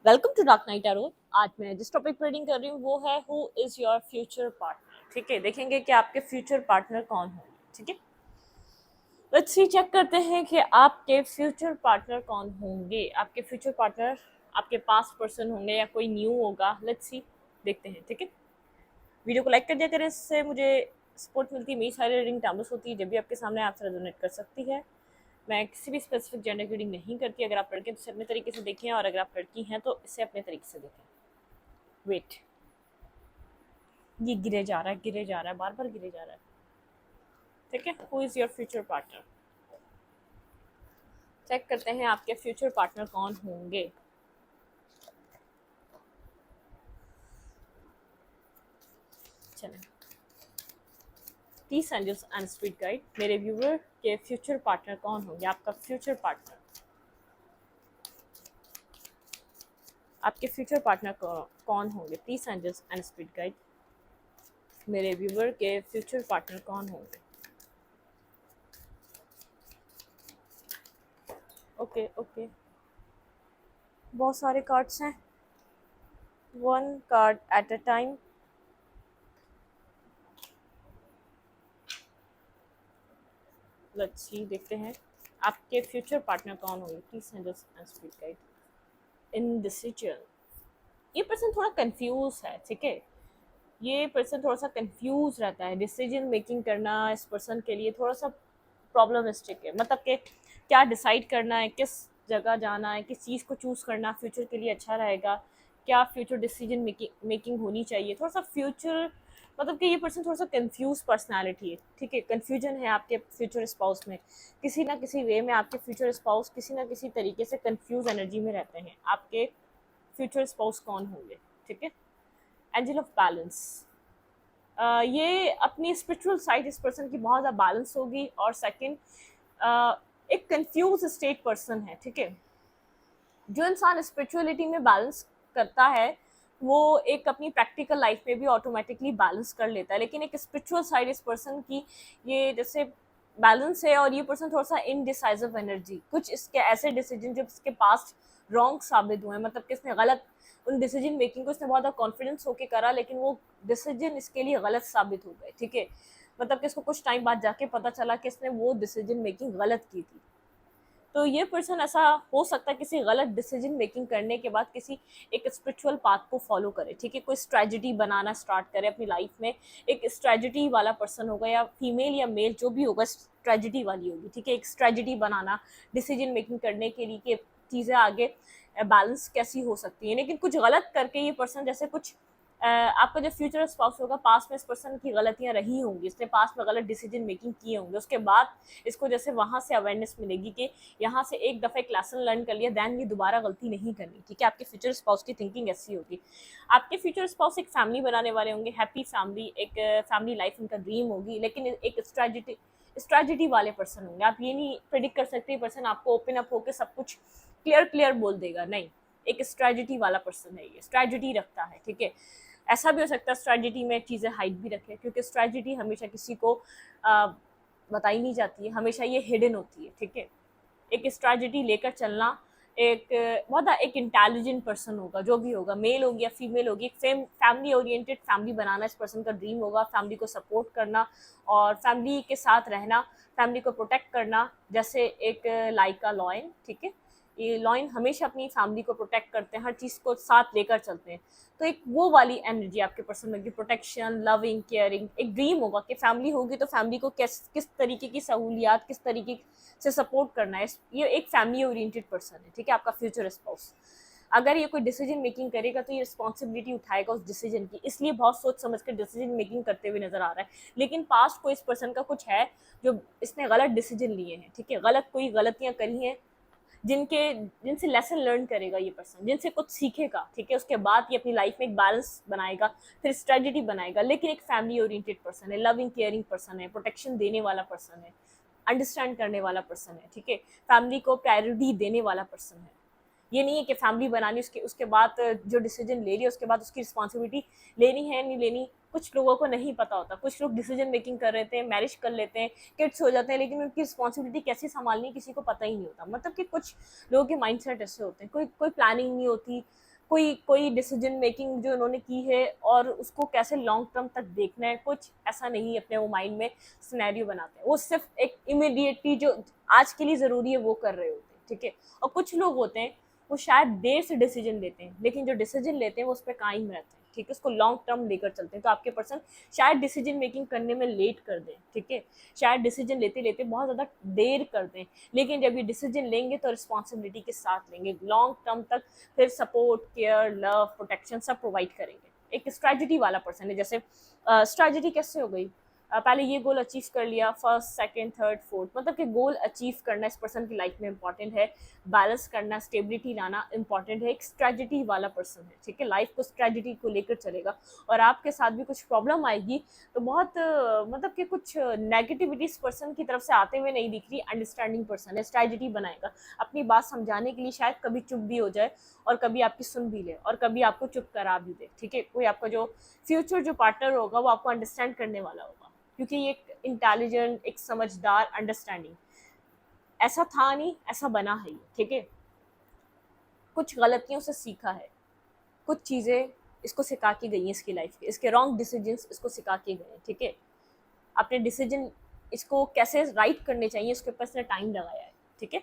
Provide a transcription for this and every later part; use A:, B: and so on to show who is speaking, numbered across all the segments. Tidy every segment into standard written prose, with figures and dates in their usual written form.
A: Welcome to Dark Night Arrow. आज मैं जिस टॉपिक पर रीडिंग कर रही हूँ वो है who is your future partner. ठीक है, देखेंगे कि आपके फ्यूचर पार्टनर कौन होंगे। ठीक है, लेट्स सी चेक करते हैं कि आपके फ्यूचर पार्टनर कौन होंगे। आपके फ्यूचर पार्टनर आपके पास्ट पर्सन होंगे या कोई न्यू होगा। लेट्स सी, देखते हैं। ठीक है, वीडियो को लाइक कर दिया करें, इससे मुझे सपोर्ट मिलती है। मेरी सारी रीडिंग टाइमलेस होती है, जब भी आपके सामने आपसे रेजोनेट कर सकती है। मैं किसी भी स्पेसिफिक जेंडर की रीडिंग नहीं करती। अगर आप लड़के हैं तो इसे अपने तरीके से देखें, और अगर आप लड़की हैं तो इसे अपने तरीके से देखें। वेट, ये गिरे जा रहा है, गिरे जा रहा है, बार बार गिरे जा रहा है। ठीक है, who is your future partner. Check करते हैं आपके फ्यूचर पार्टनर कौन होंगे। चलें, please angels and spirit guide, मेरे व्यूवर के फ्यूचर पार्टनर कौन होंगे। आपका फ्यूचर पार्टनर, आपके फ्यूचर पार्टनर कौन होंगे। Please angels and spirit guide, मेरे व्यूवर के फ्यूचर पार्टनर कौन होंगे। ओके ओके, बहुत सारे कार्ड्स हैं, one card at a time. Let's see, देखते हैं आपके फ्यूचर पार्टनर कौन होंगे। Please angels and spirit guide, indecision. ये पर्सन थोड़ा कंफ्यूज है। ठीक है, ये पर्सन थोड़ा सा कंफ्यूज रहता है। डिसीजन मेकिंग करना इस पर्सन के लिए थोड़ा सा प्रॉब्लमिस्टिक है। मतलब कि क्या डिसाइड करना है, किस जगह जाना है, किस चीज़ को चूज़ करना फ्यूचर के लिए अच्छा रहेगा, क्या फ्यूचर डिसीजन मेकिंग होनी चाहिए। थोड़ा सा फ्यूचर, मतलब कि ये पर्सन थोड़ा सा कंफ्यूज पर्सनालिटी है। ठीक है, कंफ्यूजन है आपके फ्यूचर स्पाउस में। किसी ना किसी वे में आपके फ्यूचर स्पाउस किसी ना किसी तरीके से कंफ्यूज एनर्जी में रहते हैं। आपके फ्यूचर स्पाउस कौन होंगे। ठीक है, एंजल ऑफ बैलेंस। ये अपनी स्पिरिचुअल साइड इस पर्सन की बहुत ज़्यादा बैलेंस होगी। और सेकंड, एक कंफ्यूज स्टेट पर्सन है। ठीक है, जो इंसान स्पिरिचुअलिटी में बैलेंस करता है वो एक अपनी प्रैक्टिकल लाइफ में भी ऑटोमेटिकली बैलेंस कर लेता है। लेकिन एक स्पिरिचुअल साइड इस पर्सन की, ये जैसे बैलेंस है, और ये पर्सन थोड़ा सा इनडिसाइसिव एनर्जी। कुछ इसके ऐसे डिसीजन जो इसके पास्ट रॉन्ग साबित हुए हैं, मतलब कि इसने गलत उन डिसीजन मेकिंग को इसने बहुत ज़्यादा कॉन्फिडेंस होकर करा, लेकिन वो डिसीजन इसके लिए गलत साबित हो गए। ठीक है, मतलब कि इसको कुछ टाइम बाद जाके पता चला कि इसने वो डिसीजन मेकिंग गलत की थी। तो ये पर्सन ऐसा हो सकता है किसी गलत डिसीजन मेकिंग करने के बाद किसी एक स्पिरिचुअल पाथ को फॉलो करे। ठीक है, कोई स्ट्रेटजी बनाना स्टार्ट करे अपनी लाइफ में। एक स्ट्रेटजी वाला पर्सन होगा, या फीमेल या मेल जो भी होगा, स्ट्रेटजी वाली होगी। ठीक है, एक स्ट्रेटजी बनाना डिसीजन मेकिंग करने के लिए कि चीज़ें आगे बैलेंस कैसी हो सकती है। लेकिन कुछ गलत करके ये पर्सन, जैसे कुछ आपका जो फ्यूचर स्पाउस होगा, पास्ट में इस पर्सन की गलतियां रही होंगी, इसने पास्ट में गलत डिसीजन मेकिंग किए होंगे, उसके बाद इसको जैसे वहां से अवेयरनेस मिलेगी कि यहाँ से एक दफ़ा एक लेसन लर्न कर लिया, दैन ये दोबारा गलती नहीं करनी। ठीक है, आपके फ्यूचर स्पाउस की थिंकिंग ऐसी होगी। आपके फ्यूचर स्पाउस एक फैमिली बनाने वाले होंगे, हैप्पी फैमिली, एक फैमिली लाइफ उनका ड्रीम होगी। लेकिन एक स्ट्रेटजी वाले पर्सन होंगे। आप ये नहीं प्रिडिक्ट कर सकते पर्सन आपको ओपन अप होकर सब कुछ क्लियर बोल देगा, नहीं। एक स्ट्रेटजी वाला पर्सन है, ये स्ट्रेटजी रखता है। ठीक है, ऐसा भी हो सकता है स्ट्रेटजी में चीज़ें हाइड भी रखे, क्योंकि स्ट्रेटजी हमेशा किसी को बताई नहीं जाती है, हमेशा ये हिडन होती है। ठीक है, एक स्ट्रेटजी लेकर चलना, एक बहुत एक इंटेलिजेंट पर्सन होगा, जो भी होगा, मेल होगी या फीमेल होगी। एक फैमिली ओरिएंटेड फैमिली बनाना इस पर्सन का ड्रीम होगा। फैमिली को सपोर्ट करना और फैमिली के साथ रहना, फैमिली को प्रोटेक्ट करना, जैसे एक लाइका लॉयन। ठीक है, ये लॉयन हमेशा अपनी फैमिली को प्रोटेक्ट करते हैं, हर चीज़ को साथ लेकर चलते हैं। तो एक वो वाली एनर्जी आपके पर्सन में, प्रोटेक्शन, लविंग, केयरिंग। एक ड्रीम होगा कि फैमिली होगी तो फैमिली को किस तरीके की सहूलियात, किस तरीके से सपोर्ट करना है। ये एक फैमिली ओरिएंटेड पर्सन है। ठीक है, आपका फ्यूचर स्पाउस। अगर ये कोई डिसीजन मेकिंग करेगा तो ये रिस्पॉन्सिबिलिटी उठाएगा उस डिसीजन की, इसलिए बहुत सोच समझ कर डिसीजन मेकिंग करते हुए नजर आ रहा है। लेकिन पास्ट को इस पर्सन का कुछ है जो इसने गलत डिसीजन लिए हैं। ठीक है, गलत कोई गलतियां करी हैं जिनसे लेसन लर्न करेगा ये पर्सन, जिनसे कुछ सीखेगा। ठीक है, उसके बाद ये अपनी लाइफ में एक बैलेंस बनाएगा, फिर स्ट्रेटजी बनाएगा। लेकिन एक फैमिली ओरिएंटेड पर्सन है, लविंग केयरिंग पर्सन है, प्रोटेक्शन देने वाला पर्सन है, अंडरस्टैंड करने वाला पर्सन है। ठीक है, फैमिली को प्रायोरिटी देने वाला पर्सन है। ये नहीं है कि फैमिली बनानी, उसके बाद जो डिसीजन ले लिया उसके बाद उसकी रिस्पॉन्सिबिलिटी लेनी है नहीं लेनी, कुछ लोगों को नहीं पता होता। कुछ लोग डिसीजन मेकिंग कर रहे थे, मैरिज कर लेते हैं, किड्स हो जाते हैं, लेकिन उनकी रिस्पॉन्सिबिलिटी कैसे संभालनी किसी को पता ही नहीं होता। मतलब कि कुछ लोगों के माइंडसेट ऐसे होते हैं, कोई प्लानिंग नहीं होती, कोई कोई डिसीजन मेकिंग जो उन्होंने की है और उसको कैसे लॉन्ग टर्म तक देखना है, कुछ ऐसा नहीं अपने वो माइंड में सिनेरियो बनाते हैं, वो सिर्फ एक इमीडिएटली जो आज के लिए ज़रूरी है वो कर रहे होते हैं, ठीक है। और कुछ लोग होते हैं वो शायद देर से डिसीजन लेते हैं, लेकिन जो डिसीजन लेते हैं वो उस पर कायम रहते हैं, ठीक है, उसको लॉन्ग टर्म लेकर चलते हैं। तो आपके पर्सन शायद डिसीजन मेकिंग करने में लेट कर दें, ठीक है, शायद डिसीजन लेते लेते बहुत ज़्यादा देर कर दें, लेकिन जब ये डिसीजन लेंगे तो रिस्पॉन्सिबिलिटी के साथ लेंगे, लॉन्ग टर्म तक फिर सपोर्ट, केयर, लव, प्रोटेक्शन सब प्रोवाइड करेंगे। एक स्ट्रेटजी वाला पर्सन है। जैसे स्ट्रेटजी कैसे हो गई, पहले ये गोल अचीव कर लिया, फर्स्ट सेकंड थर्ड फोर्थ, मतलब कि गोल अचीव करना इस पर्सन की लाइफ में इंपॉर्टेंट है, बैलेंस करना, स्टेबिलिटी लाना इंपॉर्टेंट है। एक स्ट्रेटजी वाला पर्सन है, ठीक है, लाइफ को स्ट्रेटजी को लेकर चलेगा। और आपके साथ भी कुछ प्रॉब्लम आएगी तो बहुत मतलब कि कुछ नेगेटिविटी इस पर्सन की तरफ से आते हुए नहीं दिख रही, अंडरस्टैंडिंग पर्सन है, स्ट्रेटजी बनाएगा, अपनी बात समझाने के लिए शायद कभी चुप भी हो जाए और कभी आपकी सुन भी ले और कभी आपको चुप करा भी दे, ठीक है। कोई आपका जो फ्यूचर जो पार्टनर होगा वो आपको अंडरस्टैंड करने वाला होगा, क्योंकि ये एक इंटेलिजेंट, एक समझदार, अंडरस्टैंडिंग, ऐसा था नहीं ऐसा बना है ये, ठीक है। कुछ गलतियों से सीखा है, कुछ चीज़ें इसको सिखा के गई हैं इसकी लाइफ के, इसके रॉन्ग डिसीजंस इसको सिखा के गए हैं, ठीक है। अपने डिसीजन इसको कैसे राइट करने चाहिए इसके ऊपर इसने टाइम लगाया है, ठीक है।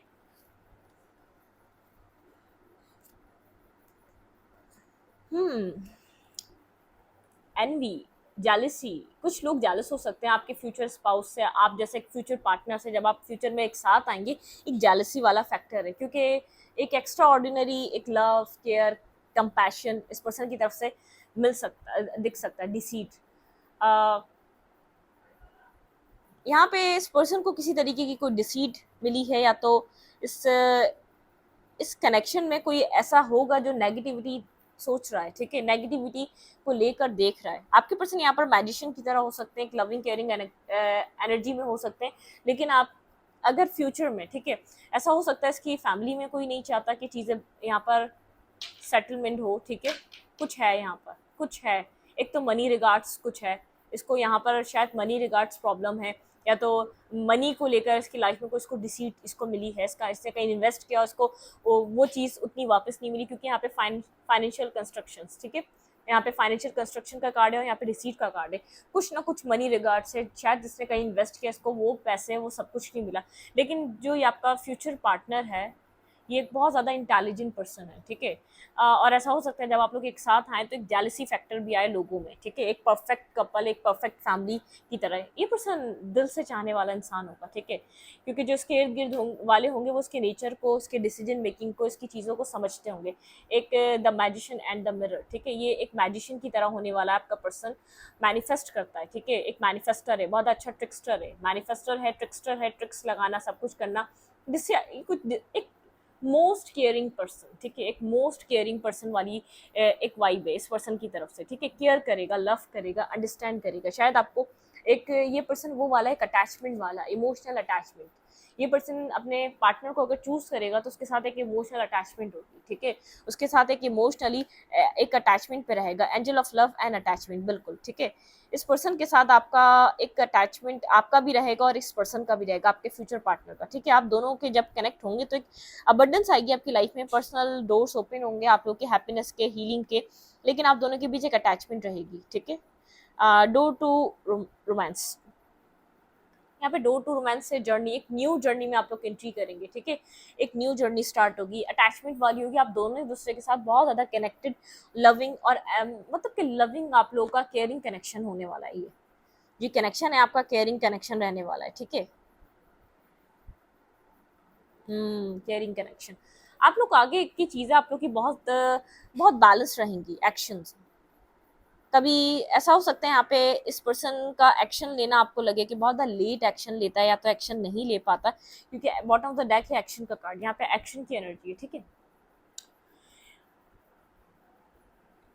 A: हम्म एनवी, जेलसी, कुछ लोग जेलस हो सकते हैं आपके फ्यूचर स्पाउस से, आप जैसे एक फ्यूचर पार्टनर से जब आप फ्यूचर में एक साथ आएंगे, एक जेलसी वाला फैक्टर है, क्योंकि एक एक्स्ट्रा ऑर्डिनरी एक लव, केयर, कंपैशन इस पर्सन की तरफ से मिल सकता, दिख सकता है। डिसीट, यहाँ पे इस पर्सन को किसी तरीके की कोई डिसीट मिली है, या तो इस इस कनेक्शन में कोई ऐसा होगा जो नेगेटिविटी सोच रहा है, ठीक है, नेगेटिविटी को लेकर देख रहा है। आपके पर्सन यहाँ पर मैजिशियन की तरह हो सकते हैं, एक लविंग केयरिंग एनर्जी में हो सकते हैं, लेकिन आप अगर फ्यूचर में, ठीक है, ऐसा हो सकता है इसकी फैमिली में कोई नहीं चाहता कि चीज़ें यहाँ पर सेटलमेंट हो, ठीक है, कुछ है यहाँ पर, कुछ है, एक तो मनी रिगार्ड्स कुछ है, इसको यहाँ पर शायद मनी रिगार्ड्स प्रॉब्लम है, या तो मनी को लेकर इसकी लाइफ में कोई इसको डिसीट इसको मिली है, इसका इससे कहीं इन्वेस्ट किया, उसको वो चीज़ उतनी वापस नहीं मिली, क्योंकि यहाँ पे फाइनेंशियल कंस्ट्रक्शन, ठीक है, यहाँ पे फाइनेंशियल कंस्ट्रक्शन का कार्ड है और यहाँ पे रिसीट का कार्ड है। कुछ ना कुछ मनी रिगार्ड से शायद जिसने कहीं इन्वेस्ट किया इसको वो पैसे वो सब कुछ नहीं मिला, लेकिन जो ये आपका फ्यूचर पार्टनर है ये एक बहुत ज़्यादा इंटेलिजेंट पर्सन है, ठीक है। और ऐसा हो सकता है जब आप लोग एक साथ आए तो एक जेलसी फैक्टर भी आए लोगों में, ठीक है, एक परफेक्ट कपल, एक परफेक्ट फैमिली की तरह ये पर्सन दिल से चाहने वाला इंसान होगा, ठीक है, क्योंकि जो इसके इर्द गिर्द वाले होंगे वो उसके नेचर को, उसके डिसीजन मेकिंग को, इसकी चीज़ों को समझते होंगे। एक the magician and the mirror, ठीक है, ये एक मैजिशियन की तरह होने वाला है आपका पर्सन, मैनिफेस्ट करता है, ठीक है, एक मैनिफेस्टर है, बहुत अच्छा ट्रिक्स्टर है, मैनिफेस्टर है, ट्रिक्स्टर है, ट्रिक्स लगाना, सब कुछ करना, जिससे कुछ एक मोस्ट केयरिंग पर्सन, ठीक है, एक मोस्ट केयरिंग पर्सन वाली एक वाइब है इस पर्सन की तरफ से, ठीक है, केयर करेगा, लव करेगा, अंडरस्टैंड करेगा, शायद आपको एक ये पर्सन वो वाला एक अटैचमेंट वाला, इमोशनल अटैचमेंट, ये पर्सन अपने पार्टनर को अगर चूज करेगा तो उसके साथ एक इमोशनल अटैचमेंट होगी, ठीक है, उसके साथ एक इमोशनली एक अटैचमेंट पे रहेगा, angel of love and attachment, बिल्कुल, ठीक है। इस पर्सन के साथ आपका एक अटैचमेंट आपका भी रहेगा और इस पर्सन का भी रहेगा, आपके फ्यूचर पार्टनर का, ठीक है। आप दोनों के जब कनेक्ट होंगे तो एक अबंडेंस आएगी आपकी लाइफ में, पर्सनल डोर्स ओपन होंगे आप लोग के हैप्पीनेस के, हीलिंग के, लेकिन आप दोनों के बीच एक अटैचमेंट रहेगी, ठीक है। डोर टू रोमांस, यहाँ पे डोर टू रोमांस से जर्नी, एक न्यू जर्नी में आप लोग एंट्री करेंगे, ठीक है, एक न्यू जर्नी स्टार्ट होगी, अटैचमेंट वाली होगी, आप दोनों एक दूसरे के साथ बहुत ज़्यादा कनेक्टेड, लविंग और मतलब कि लविंग आप लोगों का केयरिंग कनेक्शन होने वाला है, ये कनेक्शन है आपका केयरिंग कनेक्शन रहने वाला है, ठीक है। केयरिंग कनेक्शन, आप लोग आगे की चीज़ें आप लोग की बहुत बहुत बैलेंस रहेंगी एक्शंस। कभी ऐसा हो सकता है यहाँ पे इस पर्सन का एक्शन लेना आपको लगे कि बहुत ज़्यादा लेट एक्शन लेता है या तो एक्शन नहीं ले पाता, क्योंकि बॉटम ऑफ द डेक है एक्शन का कार्ड, यहाँ पे एक्शन की एनर्जी है, ठीक है।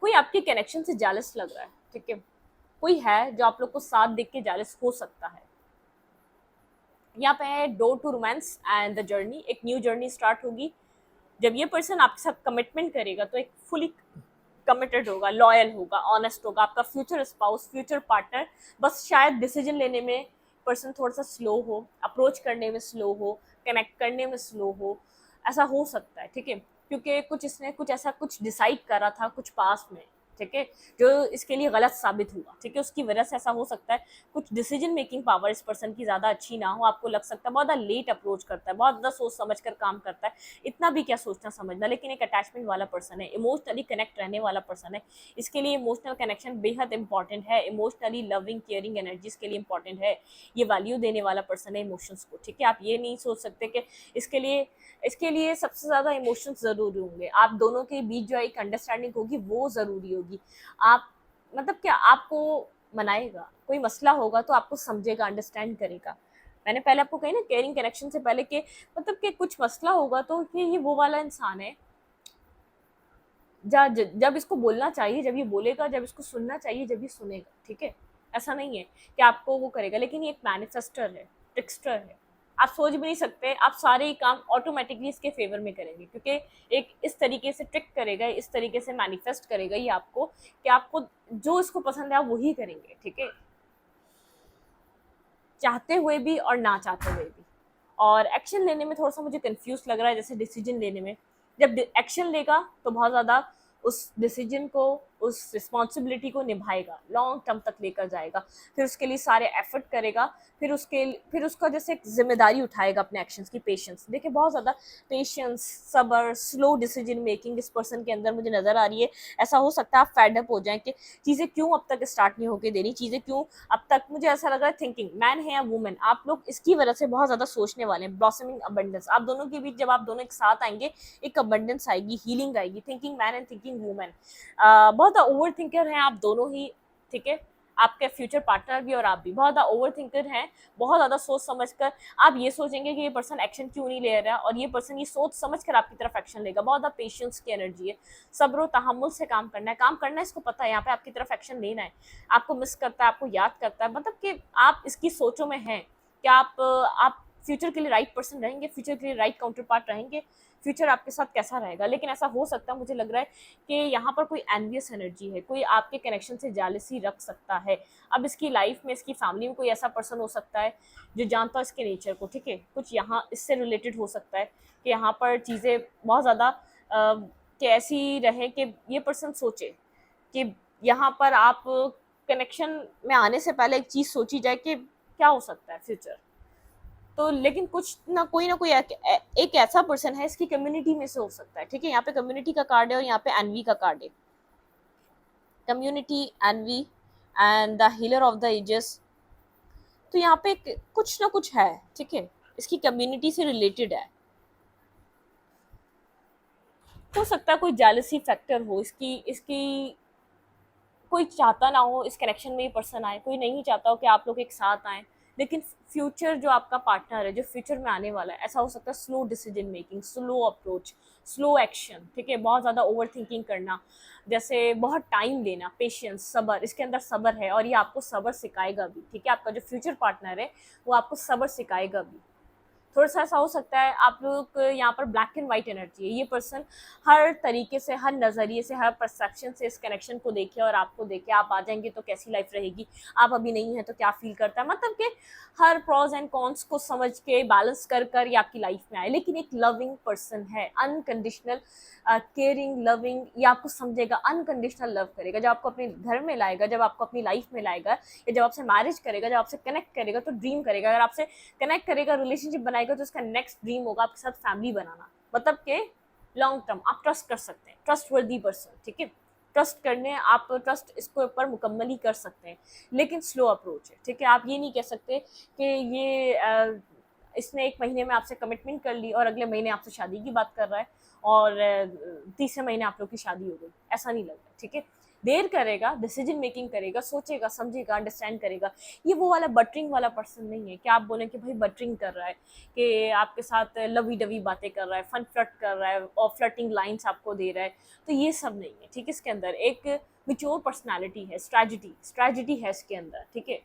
A: कोई आपके कनेक्शन से जेलस लग रहा है, ठीक है, कोई है जो आप लोग को साथ देख के जेलस हो सकता है। यहाँ पे है door to romance and the journey, एक न्यू जर्नी स्टार्ट होगी। जब ये पर्सन आपके साथ कमिटमेंट करेगा तो एक फुली कमिटेड होगा, लॉयल होगा, ऑनेस्ट होगा, आपका फ्यूचर स्पाउस, फ्यूचर पार्टनर। बस शायद डिसीजन लेने में पर्सन थोड़ा सा स्लो हो, अप्रोच करने में स्लो हो, कनेक्ट करने में स्लो हो, ऐसा हो सकता है, ठीक है। क्योंकि कुछ इसने कुछ ऐसा कुछ डिसाइड करा था कुछ पास में, ठीक है, जो इसके लिए गलत साबित हुआ, ठीक है, उसकी वजह से ऐसा हो सकता है कुछ डिसीजन मेकिंग पावर इस पर्सन की ज़्यादा अच्छी ना हो, आपको लग सकता है बहुत ज़्यादा लेट अप्रोच करता है, बहुत ज़्यादा सोच समझ कर काम करता है, इतना भी क्या सोचना समझना, लेकिन एक अटैचमेंट वाला पर्सन है, इमोशनली कनेक्ट रहने वाला पर्सन है, इसके लिए इमोशनल कनेक्शन बेहद इंपॉर्टेंट है, इमोशनली लविंग केयरिंग एनर्जी इसके लिए इंपॉर्टेंट है, ये वैल्यू देने वाला पर्सन है इमोशंस को, ठीक है, आप ये नहीं सोच सकते कि इसके लिए सबसे ज़्यादा इमोशंस ज़रूरी होंगे, आप दोनों के बीच जो एक अंडरस्टैंडिंग होगी वो ज़रूरी होगी, आप मतलब क्या आपको मनाएगा, कोई मसला होगा तो आपको समझेगा, अंडरस्टैंड करेगा। मैंने पहले आपको कही ना केयरिंग कनेक्शन से पहले कि मतलब कि कुछ मसला होगा तो ये वो वाला इंसान है जब इसको बोलना चाहिए जब ये बोलेगा, जब इसको सुनना चाहिए जब ये सुनेगा, ठीक है, ऐसा नहीं है कि आपको वो करेगा, लेकिन ये एक मैनिफेस्टर है, ट्रिक्स्टर है, आप सोच भी नहीं सकते, आप सारे ही काम ऑटोमेटिकली इसके फेवर में करेंगे, क्योंकि एक इस तरीके से ट्रिक करेगा, इस तरीके से मैनिफेस्ट करेगा ये आपको कि आपको जो इसको पसंद है आप वही करेंगे, ठीक है, चाहते हुए भी और ना चाहते हुए भी। और एक्शन लेने में थोड़ा सा मुझे कंफ्यूज लग रहा है, जैसे डिसीजन लेने में जब एक्शन लेगा तो बहुत ज़्यादा उस डिसीजन को, उस रिस्पॉन्सिबिलिटी को निभाएगा, लॉन्ग टर्म तक लेकर जाएगा, फिर उसके लिए सारे एफर्ट करेगा, फिर उसका जैसे एक जिम्मेदारी उठाएगा अपने एक्शंस की, पेशेंस, देखिए बहुत ज़्यादा पेशेंस, सबर, स्लो डिसीजन मेकिंग इस पर्सन के अंदर मुझे नज़र आ रही है। ऐसा हो सकता है आप फेड अप हो जाएं कि चीज़ें क्यों अब तक स्टार्ट नहीं होके दे रही, चीज़ें क्यों अब तक, मुझे ऐसा लग रहा है थिंकिंग मैन है या वुमेन, आप लोग इसकी वजह से बहुत ज़्यादा सोचने वाले हैं, ब्लॉसमिंग अबंडेंस, आप दोनों के बीच जब आप दोनों एक साथ आएंगे एक अबंडेंस आएगी, हीलिंग आएगी, thinking man and thinking women, बहुत ओवर थिंकर हैं आप दोनों ही, ठीक है, आपके फ्यूचर पार्टनर भी और आप भी बहुत ज़्यादा ओवर थिंकर हैं, बहुत ज़्यादा सोच समझ कर आप ये सोचेंगे कि ये पर्सन एक्शन क्यों नहीं ले रहा, और ये पर्सन ये सोच समझ कर आपकी तरफ एक्शन लेगा, बहुत ज़्यादा पेशेंस की एनर्जी है, सब्र तहम्मुल से काम करना है, इसको पता है यहाँ पे आपकी तरफ एक्शन लेना है, आपको मिस करता है, आपको याद करता है, मतलब कि आप इसकी सोचों में हैं कि आप फ्यूचर के लिए राइट पर्सन रहेंगे, फ्यूचर के लिए राइट काउंटर पार्ट रहेंगे, फ्यूचर आपके साथ कैसा रहेगा, लेकिन ऐसा हो सकता है मुझे लग रहा है कि यहाँ पर कोई एनवियस एनर्जी है, कोई आपके कनेक्शन से जालसी रख सकता है, अब इसकी लाइफ में, इसकी फैमिली में कोई ऐसा पर्सन हो सकता है जो जानता है इसके नेचर को, ठीक है, कुछ यहाँ इससे रिलेटेड हो सकता है कि यहाँ पर चीज़ें बहुत ज़्यादा कि ऐसी रहे कि ये पर्सन सोचे कि यहाँ पर आप कनेक्शन में आने से पहले एक चीज़ सोची जाए कि क्या हो सकता है फ्यूचर, तो लेकिन कुछ ना कोई एक ऐसा पर्सन है इसकी कम्युनिटी में से हो सकता है, ठीक है, यहाँ पे कम्युनिटी का कार्ड है और यहाँ पे एनवी का कार्ड है, community, envy and the healer of the ages, तो यहाँ पे कुछ ना कुछ है, ठीक है, इसकी कम्युनिटी से रिलेटेड है, हो सकता है कोई जेलसी फैक्टर हो, इसकी इसकी कोई चाहता ना हो इस कनेक्शन में ये पर्सन आए, कोई नहीं चाहता हो कि आप लोग एक साथ आए, लेकिन फ्यूचर जो आपका पार्टनर है जो फ्यूचर में आने वाला है, ऐसा हो सकता है slow decision making, slow approach, slow action, ठीक है, बहुत ज़्यादा ओवर थिंकिंग करना, जैसे बहुत टाइम लेना, पेशेंस, सबर, इसके अंदर सबर है और ये आपको सबर सिखाएगा भी, ठीक है, आपका जो फ्यूचर पार्टनर है वो आपको सबर सिखाएगा भी, थोड़ा सा ऐसा हो सकता है आप लोग यहाँ पर ब्लैक एंड वाइट एनर्जी है, ये पर्सन हर तरीके से, हर नज़रिए से, हर परसेप्शन से इस कनेक्शन को देखे और आपको देखे, आप आ जाएंगे तो कैसी लाइफ रहेगी, आप अभी नहीं है तो क्या फील करता है, मतलब कि हर प्रॉज एंड कॉन्स को समझ के बैलेंस कर कर ये आपकी लाइफ में आए, लेकिन एक लविंग पर्सन है, अनकंडीशनल केयरिंग, लविंग, ये आपको समझेगा, अनकंडीशनल लव करेगा, जब आपको अपने घर में लाएगा, जब आपको अपनी लाइफ में लाएगा, या जब आपसे मैरिज करेगा, जब आपसे कनेक्ट करेगा तो ड्रीम करेगा, अगर आपसे कनेक्ट करेगा, रिलेशनशिप बनाएगा तो उसका नेक्स्ट ड्रीम होगा आपके साथ फैमिली बनाना, मतलब कि लॉन्ग टर्म आप ट्रस्ट कर सकते हैं, ट्रस्ट वर्दी पर्सन, ठीक है, ट्रस्ट करने, आप ट्रस्ट इसके ऊपर मुकम्मल ही कर सकते हैं, लेकिन स्लो अप्रोच है, ठीक है, आप ये नहीं कह सकते कि ये इसने 1 महीने में आपसे कमिटमेंट कर ली और अगले महीने आपसे शादी की बात कर रहा है और तीसरे महीने आप लोग की शादी हो गई, ऐसा नहीं लग रहा, ठीक है, देर करेगा, डिसीजन मेकिंग करेगा, सोचेगा, समझेगा, अंडरस्टैंड करेगा, ये वो वाला बटरिंग वाला पर्सन नहीं है कि आप बोलें कि भाई बटरिंग कर रहा है, कि आपके साथ लवी डवी बातें कर रहा है, फन फ्लर्ट कर रहा है और फ्लर्टिंग लाइन्स आपको दे रहा है, तो ये सब नहीं है, ठीक है, इसके अंदर एक मिच्योर पर्सनैलिटी है, स्ट्रैटेजी है इसके अंदर, ठीक है,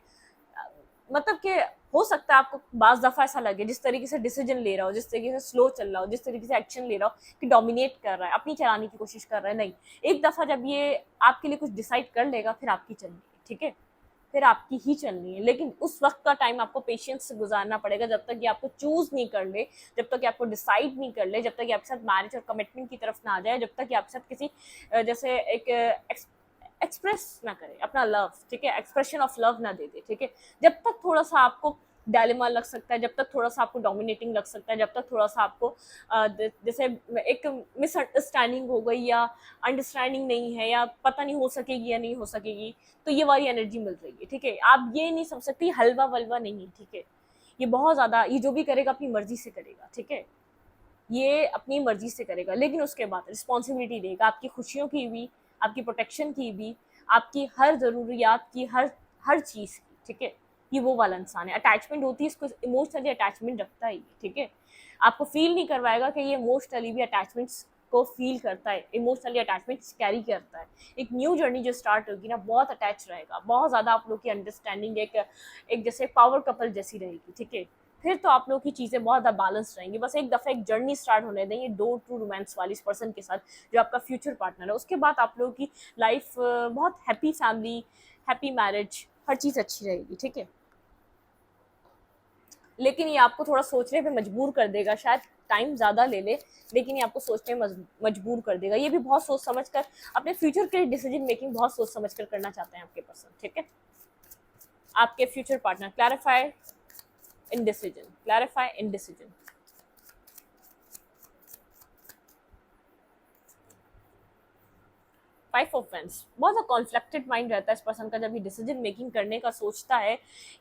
A: मतलब कि हो सकता है आपको बाज़ दफ़ा ऐसा लगे जिस तरीके से डिसीजन ले रहा हो, जिस तरीके से स्लो चल रहा हो, जिस तरीके से एक्शन ले रहा हो कि डोमिनेट कर रहा है, अपनी चलाने की कोशिश कर रहा है, नहीं, एक दफ़ा जब ये आपके लिए कुछ डिसाइड कर लेगा फिर आपकी चलेगी, ठीक है, फिर आपकी ही चलनी है। लेकिन उस वक्त का टाइम आपको पेशेंस से गुजारना पड़ेगा, जब तक कि आपको चूज नहीं कर ले, जब तक कि आपको डिसाइड नहीं कर ले, जब तक कि आपके साथ मैरिज और कमिटमेंट की तरफ ना आ जाए, जब तक कि आपके साथ किसी जैसे एक एक्सप्रेस ना करे अपना लव, ठीक है, एक्सप्रेशन ऑफ लव ना दे दे, ठीक है। जब तक थोड़ा सा आपको डायलेमा लग सकता है, जब तक थोड़ा सा आपको डोमिनेटिंग लग सकता है, जब तक थोड़ा सा आपको जैसे एक मिसअंडरस्टैंडिंग हो गई या अंडरस्टैंडिंग नहीं है या पता नहीं हो सकेगी या नहीं हो सकेगी, तो ये वाली एनर्जी मिल रही है, ठीक है। आप ये नहीं समझ सकती हलवा वलवा नहीं, ठीक है। ये बहुत ज़्यादा, ये जो भी करेगा अपनी मर्जी से करेगा, ठीक है। ये अपनी मर्जी से करेगा, लेकिन उसके बाद रिस्पॉन्सिबिलिटी देगा आपकी खुशियों की भी, आपकी प्रोटेक्शन की भी, आपकी हर ज़रूरियात की, हर हर चीज़ की, ठीक है। ये वो वाला इंसान है। अटैचमेंट होती है, इसको इमोशनली अटैचमेंट रखता है ये, ठीक है। आपको फील नहीं करवाएगा कि ये इमोशनली भी अटैचमेंट्स को फील करता है, इमोशनली अटैचमेंट्स कैरी करता है। एक न्यू जर्नी जो स्टार्ट होगी ना, बहुत अटैच रहेगा, बहुत ज़्यादा आप लोग की अंडरस्टैंडिंग एक जैसे पावर कपल जैसी रहेगी, ठीक है। फिर तो आप लोग की चीज़ें बहुत ज़्यादा बैलेंस रहेंगी। बस एक दफ़ा एक जर्नी स्टार्ट होने दें ये डोर टू रोमांस वाली इस पर्सन के साथ जो आपका फ्यूचर पार्टनर है। उसके बाद आप लोगों की लाइफ बहुत हैप्पी फैमिली, हैप्पी मैरिज, हर चीज़ अच्छी रहेगी, ठीक है। लेकिन ये आपको थोड़ा सोचने पे मजबूर कर देगा, शायद टाइम ज़्यादा ले ले, लेकिन ये आपको सोचने मजबूर कर देगा। ये भी बहुत सोच समझ कर अपने फ्यूचर के डिसीजन मेकिंग बहुत सोच समझ कर करना चाहते हैं आपके पर्सन, ठीक है। आपके future partner clarify indecision, clarify indecision। 5 of pents, बहुत ज़्यादा कॉन्फ्लिक्टेड माइंड रहता है इस पर्सन का जब ये डिसीजन मेकिंग करने का सोचता है।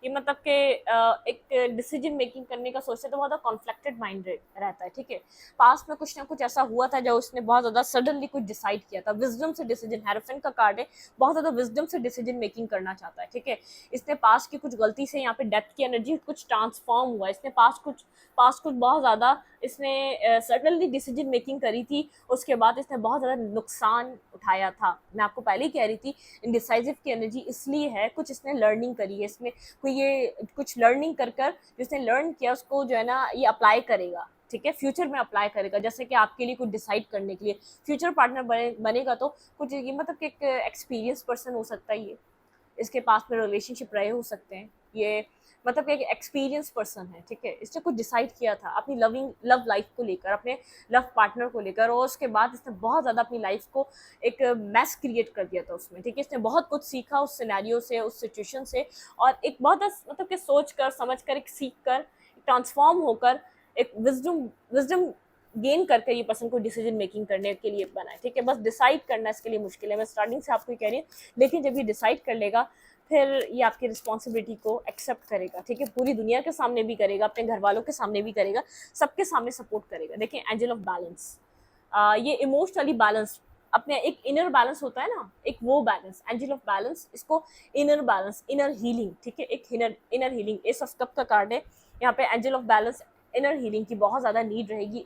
A: ये मतलब कि एक डिसीजन मेकिंग करने का सोचता है तो बहुत ज़्यादा कॉन्फ्लिक्टेड माइंड रहता है, ठीक है। पास्ट में कुछ ना कुछ ऐसा हुआ था जब उसने बहुत ज़्यादा सडनली कुछ डिसाइड किया था। विजडम से डिसीजन, हेरोफेंट का कार्ड है, बहुत ज़्यादा विजडम से डिसीजन मेकिंग करना चाहता है, ठीक है। इसने पास्ट की कुछ गलती से यहाँ पे डेथ की एनर्जी कुछ ट्रांसफॉर्म हुआ, इसने पास्ट कुछ बहुत ज़्यादा इसने सडनली डिसीजन मेकिंग करी थी। उसके बाद इसने बहुत ज़्यादा नुकसान उठाया था। मैं आपको पहले ही कह रही थी इंडिसाइसिव की एनर्जी इसलिए है, कुछ इसने लर्निंग करी है, इसमें कोई ये कुछ लर्निंग कर जिसने लर्न किया उसको जो है ना ये अप्लाई करेगा, ठीक है, फ्यूचर में अप्लाई करेगा। जैसे कि आपके लिए कुछ डिसाइड करने के लिए फ्यूचर पार्टनर बनेगा तो कुछ ये मतलब कि एक एक्सपीरियंस पर्सन हो सकता है ये, इसके पास में रिलेशनशिप रहे हो सकते हैं, ये मतलब एक एक्सपीरियंस पर्सन है, ठीक है। इसने कुछ डिसाइड किया था अपनी लव लाइफ को लेकर, अपने लव पार्टनर को लेकर, और उसके बाद इसने बहुत ज़्यादा अपनी लाइफ को एक मैस क्रिएट कर दिया था उसमें, ठीक है। इसने बहुत कुछ सीखा उस सिनेरियो से, उस सिचुएशन से, और एक बहुत मतलब कि सोच कर समझ कर, एक सीख कर, ट्रांसफॉर्म होकर, एक विजडम गेन करके ये पर्सन को डिसीजन मेकिंग करने के लिए बना है, ठीक है। बस डिसाइड करना इसके लिए मुश्किल है, मैं स्टार्टिंग से आपको कह रही हूँ। लेकिन जब ये डिसाइड कर लेगा फिर ये आपकी रिस्पॉन्सिबिलिटी को एक्सेप्ट करेगा, ठीक है। पूरी दुनिया के सामने भी करेगा, अपने घर वालों के सामने भी करेगा, सबके सामने सपोर्ट करेगा। देखिए एंजल ऑफ बैलेंस, ये इमोशनली बैलेंस, अपने एक इनर बैलेंस होता है ना, एक वो बैलेंस, एंजल ऑफ बैलेंस, इसको इनर बैलेंस, इनर हीलिंग, ठीक है, एक inner healing, S of cup का कार्ड है यहाँ पे। Angel of balance, inner healing की बहुत ज़्यादा नीड रहेगी,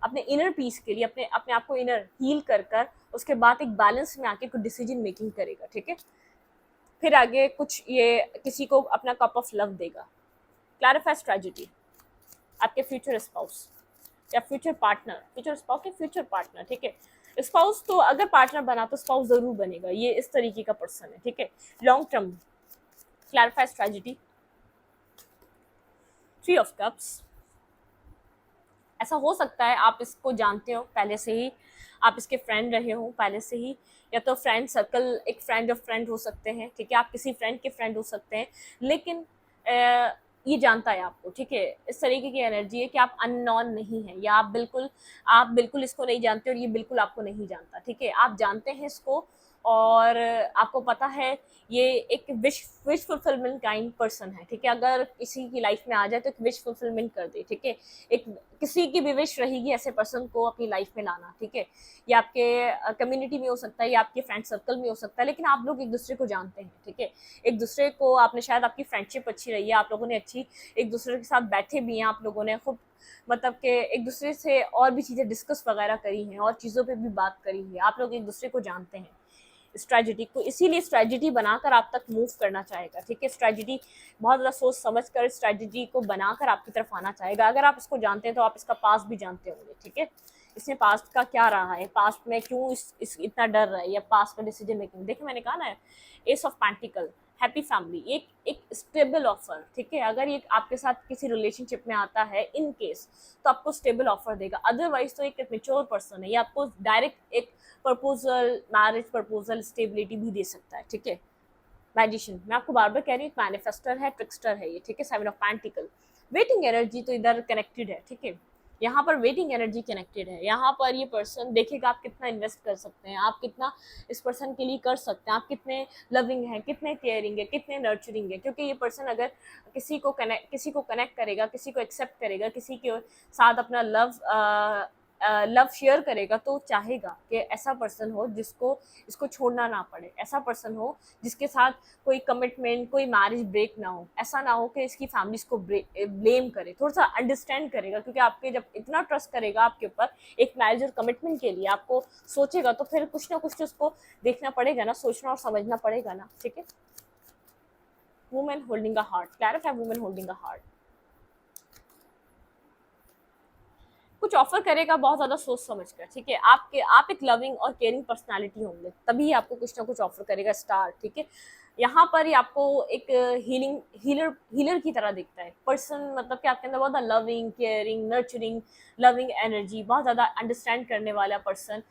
A: अपने इनर पीस के लिए, अपने आप को इनर हील कर उसके बाद एक बैलेंस में आके कुछ डिसीजन मेकिंग करेगा, ठीक है। फिर आगे कुछ ये किसी को अपना कप ऑफ लव देगा। क्लैरिफाई स्ट्रेटजी, आपके फ्यूचर स्पाउस या फ्यूचर पार्टनर, फ्यूचर स्पाउस या फ्यूचर पार्टनर, ठीक है। स्पाउस तो अगर पार्टनर बना तो स्पाउस जरूर बनेगा, ये इस तरीके का पर्सन है, ठीक है, long term. Clarify strategy, 3 of cups. ऐसा हो सकता है आप इसको जानते हो पहले से ही, आप इसके फ्रेंड रहे हो पहले से ही, या तो फ्रेंड सर्कल, एक फ्रेंड ऑफ फ्रेंड हो सकते हैं, ठीक है, आप किसी फ्रेंड के फ्रेंड हो सकते हैं। लेकिन ये जानता है आपको, ठीक है। इस तरीके की एनर्जी है कि आप अननोन नहीं है, या आप बिल्कुल इसको नहीं जानते और ये बिल्कुल आपको नहीं जानता, ठीक है। आप जानते हैं इसको और आपको पता है ये एक विश फुलफिलमेंट काइंड पर्सन है, ठीक है। अगर किसी की लाइफ में आ जाए तो एक विश फुलफिलमेंट कर दे, ठीक है। एक किसी की भी विश रहेगी ऐसे पर्सन को अपनी लाइफ में लाना, ठीक है। ये आपके कम्युनिटी में हो सकता है या आपके फ्रेंड सर्कल में हो सकता है, लेकिन आप लोग एक दूसरे को जानते हैं, ठीक है। एक दूसरे को आपने, शायद आपकी फ्रेंडशिप अच्छी रही है, आप लोगों ने अच्छी एक दूसरे के साथ बैठे भी हैं, आप लोगों ने खूब मतलब कि एक दूसरे से और भी चीज़ें डिस्कस वगैरह करी हैं और चीज़ों पे भी बात करी है, आप लोग एक दूसरे को जानते हैं। स्ट्रेटजी को इसीलिए स्ट्रेटजी बनाकर आप तक मूव करना चाहेगा, ठीक है। स्ट्रेटजी बहुत ज़्यादा सोच समझ कर स्ट्रेटजी को बनाकर आपकी तरफ आना चाहेगा। अगर आप इसको जानते हैं तो आप इसका पास भी जानते होंगे, ठीक है। इसने पास्ट का क्या रहा है, पास्ट में क्यों इस इतना डर रहा है, या पास्ट का डिसीजन मेकिंग। देखिए मैंने कहा ना, S of pentacle, happy family, एक स्टेबल ऑफर, ठीक है। अगर ये आपके साथ किसी रिलेशनशिप में आता है इन केस, तो आपको स्टेबल ऑफर देगा। अदरवाइज तो एक मेच्योर पर्सन है, ये आपको डायरेक्ट एक प्रपोजल, मैरिज प्रपोजल, स्टेबिलिटी भी दे सकता है, ठीक है। मैजिशियन, मैं आपको बार बार कह रही हूँ, मैनिफेस्टर है, ट्रिक्स्टर है ये, ठीक है। Seven of pentacle, waiting energy तो इधर कनेक्टेड है, ठीक है। यहाँ पर वेटिंग एनर्जी कनेक्टेड है। यहाँ पर ये पर्सन देखेगा आप कितना इन्वेस्ट कर सकते हैं, आप कितना इस पर्सन के लिए कर सकते हैं, आप कितने लविंग हैं, कितने केयरिंग है, कितने नर्चरिंग है। क्योंकि ये पर्सन अगर किसी को कनेक्ट करेगा, किसी को एक्सेप्ट करेगा, किसी के साथ अपना लव शेयर करेगा, तो चाहेगा कि ऐसा पर्सन हो जिसको इसको छोड़ना ना पड़े, ऐसा पर्सन हो जिसके साथ कोई कमिटमेंट, कोई मैरिज ब्रेक ना हो। ऐसा ना हो कि इसकी फैमिली इसको ब्लेम करे, थोड़ा सा अंडरस्टैंड करेगा। क्योंकि आपके जब इतना ट्रस्ट करेगा आपके ऊपर एक मैरिज और कमिटमेंट के लिए आपको सोचेगा, तो फिर कुछ ना कुछ तो उसको देखना पड़ेगा ना, सोचना और समझना पड़ेगा ना, ठीक है। Women holding a heart, clarify women holding a heart, कुछ ऑफर करेगा बहुत ज्यादा सोच समझ कर, ठीक है। आप एक लविंग और केयरिंग पर्सनालिटी होंगे, तभी आपको कुछ ना कुछ ऑफर करेगा स्टार, ठीक है। यहाँ पर ही आपको एक हीलर की तरह दिखता है पर्सन, मतलब कि आपके अंदर बहुत ज्यादा loving, caring, nurturing, loving energy, बहुत ज्यादा अंडरस्टैंड करने वाला पर्सन।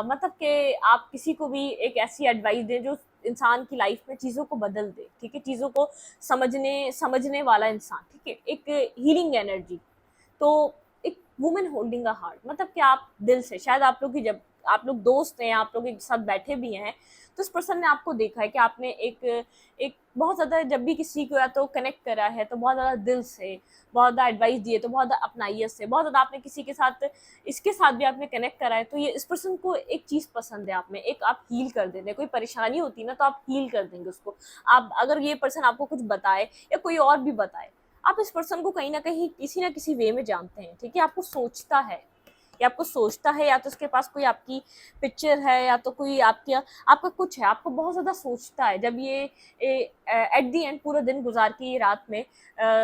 A: मतलब कि आप किसी को भी एक ऐसी एडवाइस दें जो इंसान की लाइफ में चीज़ों को बदल दे, ठीक है। चीज़ों को समझने वाला इंसान, ठीक है। एक हीलिंग एनर्जी। तो एक वुमेन होल्डिंग अ हार्ट, मतलब कि आप दिल से, शायद आप लोग की, जब आप लोग दोस्त हैं, आप लोग एक साथ बैठे भी हैं, तो इस पर्सन ने आपको देखा है कि आपने एक बहुत ज़्यादा, जब भी किसी को या तो कनेक्ट करा है तो बहुत ज़्यादा दिल से, बहुत ज़्यादा एडवाइस दिए तो बहुत ज़्यादा अपनाइयत से, बहुत ज़्यादा आपने किसी के साथ, इसके साथ भी आपने कनेक्ट करा है। तो ये इस पर्सन को एक चीज़ पसंद है आप में, एक आप हील कर देते हैं। कोई परेशानी होती है ना, तो आप हील कर देंगे उसको। आप अगर ये पर्सन आपको कुछ बताए या कोई और भी बताए, आप इस पर्सन को कहीं ना किसी वे में जानते हैं, ठीक है। आपको सोचता है, या आपको सोचता है, या तो उसके पास कोई आपकी पिक्चर है, या तो कोई आपका कुछ है, आपको बहुत ज़्यादा सोचता है। जब ये एट दी एंड पूरा दिन गुजार के ये रात में